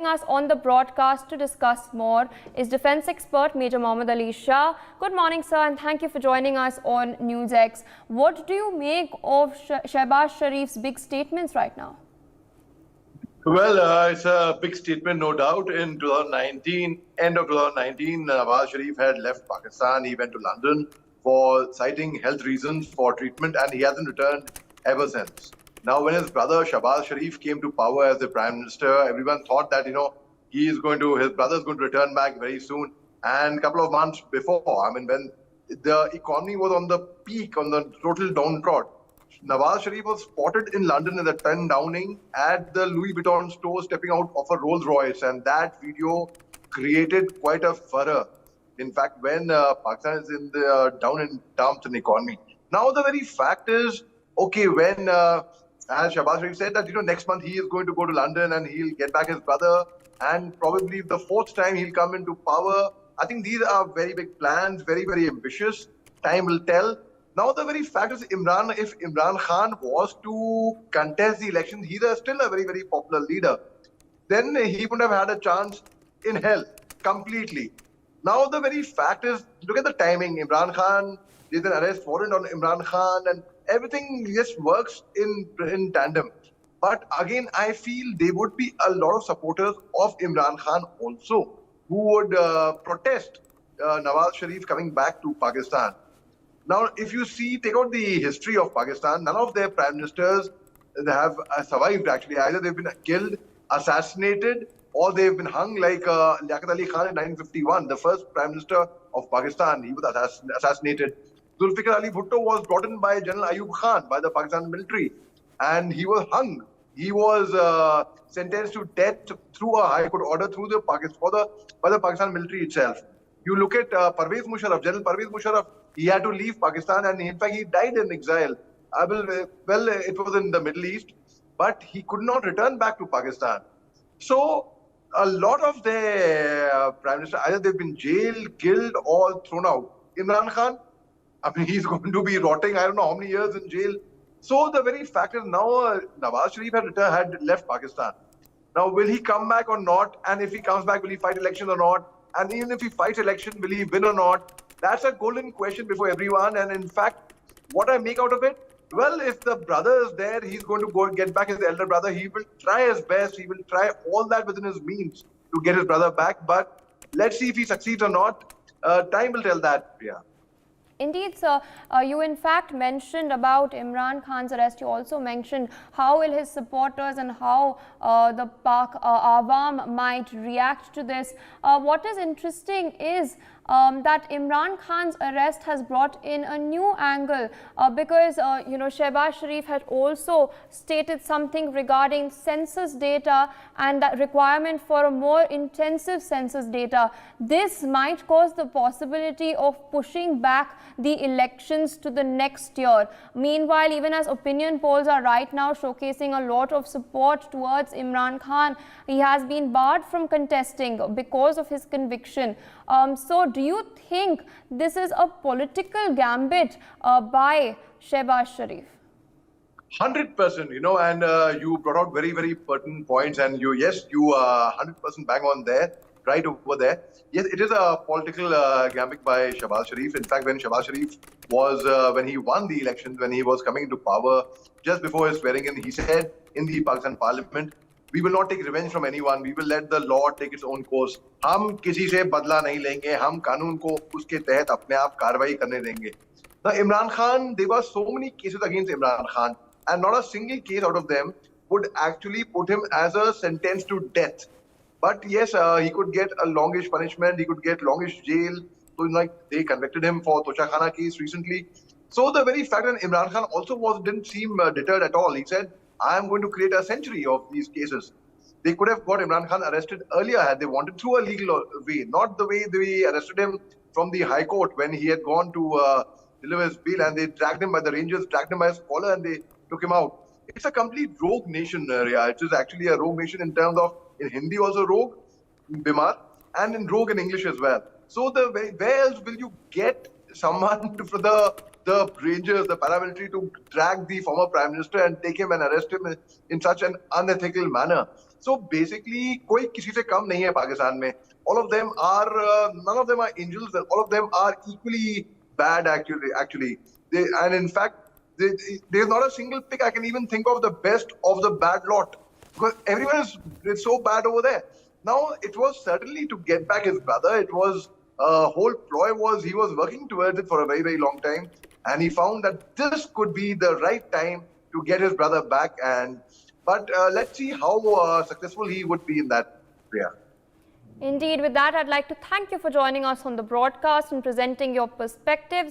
us on the broadcast to discuss more is defense expert Major Mohammed Ali Shah. Good morning, sir, and thank you for joining us on NewsX. What do you make of Shabaz Sharif's big statements right now? Well, it's a big statement, no doubt. In 2019, end of 2019, Nawaz Sharif had left Pakistan. He went to London for citing health reasons for treatment, and he hasn't returned ever since. Now, when his brother Shabaz Sharif came to power as the Prime Minister, everyone thought that, his brother is going to return back very soon. And a couple of months before, when the economy was on the peak, on the total downtrodden, Nawaz Sharif was spotted in London in the 10 Downing at the Louis Vuitton store stepping out of a Rolls Royce, and that video created quite a furor. In fact, when Pakistan is in the down and dumps in the economy. Now the very fact is, okay, when as Shabaz Sharif said that next month he is going to go to London and he'll get back his brother, and probably the fourth time he'll come into power. I think these are very big plans, very, very ambitious. Time will tell. Now, the very fact is, if Imran Khan was to contest the elections, he's still a very, very popular leader. Then he would have had a chance in hell completely. Now, the very fact is, look at the timing. Imran Khan, there's an arrest warrant on Imran Khan, and everything just works in tandem. But again, I feel there would be a lot of supporters of Imran Khan also who would protest Nawaz Sharif coming back to Pakistan. Now, if you take out the history of Pakistan, none of their prime ministers have survived actually. Either they've been killed, assassinated, or they've been hung like Liaquat Ali Khan in 1951, the first prime minister of Pakistan. He was assassinated. Zulfikar Ali Bhutto was brought in by General Ayub Khan, by the Pakistan military, and he was hung. He was sentenced to death through a High Court order by the Pakistan military itself. You look at Pervez Musharraf, General Pervez Musharraf. He had to leave Pakistan, and in fact, he died in exile. Well, it was in the Middle East, but he could not return back to Pakistan. So, a lot of their prime minister, either they've been jailed, killed, or thrown out. Imran Khan, he's going to be rotting, I don't know how many years in jail. So, the very fact is now Nawaz Sharif had left Pakistan. Now, will he come back or not? And if he comes back, will he fight election or not? And even if he fights election, will he win or not? That's a golden question before everyone. And in fact, what I make out of it, well, if the brother is there, he's going to go and get back his elder brother. He will try his best. He will try all that within his means to get his brother back. But let's see if he succeeds or not. Time will tell that, yeah. Indeed, sir. You in fact mentioned about Imran Khan's arrest. You also mentioned how will his supporters and how the Pak Awam might react to this. What is interesting is that Imran Khan's arrest has brought in a new angle because Shabaz Sharif had also stated something regarding census data and that requirement for a more intensive census data. This might cause the possibility of pushing back the elections to the next year. Meanwhile, even as opinion polls are right now showcasing a lot of support towards Imran Khan, he has been barred from contesting because of his conviction. So do you think this is a political gambit by Shabaz Sharif? 100%, and you brought out very, very pertinent points, and you are 100% bang on there, right over there. Yes, it is a political gambit by Shabaz Sharif. In fact, when Shabaz Sharif was, when he won the elections, when he was coming into power, just before his swearing in, he said in the Pakistan parliament, we will not take revenge from anyone. We will let the law take its own course. हम किसी से बदला नहीं लेंगे. हम कानून को उसके तहत अपने आप कार्रवाई करने देंगे. Now, Imran Khan, there were so many cases against Imran Khan, and not a single case out of them would actually put him as a sentence to death. But yes, he could get a longish punishment. He could get longish jail. So, they convicted him for Tosha Khana case recently. So the very fact that Imran Khan also didn't seem deterred at all. He said, I am going to create a century of these cases. They could have got Imran Khan arrested earlier had they wanted, through a legal way, not the way they arrested him from the High Court when he had gone to deliver his bail, and they dragged him by the Rangers, dragged him by his collar, and they took him out. It's a complete rogue nation, It is actually a rogue nation in terms of, in Hindi also rogue, Bimar, and in rogue in English as well. So where else will you get someone for the Rangers, the paramilitary, to drag the former Prime Minister and take him and arrest him in such an unethical manner? So basically, कोई किसी से कम नहीं है पाकिस्तान में. All of them are, none of them are angels. All of them are equally bad, actually. And in fact, there's not a single pick I can even think of the best of the bad lot. Because everyone is so bad over there. Now, it was certainly to get back his brother. It was, whole ploy was, he was working towards it for a very, very long time. And he found that this could be the right time to get his brother back. But let's see how successful he would be in that. Yeah. Indeed, with that, I'd like to thank you for joining us on the broadcast and presenting your perspectives.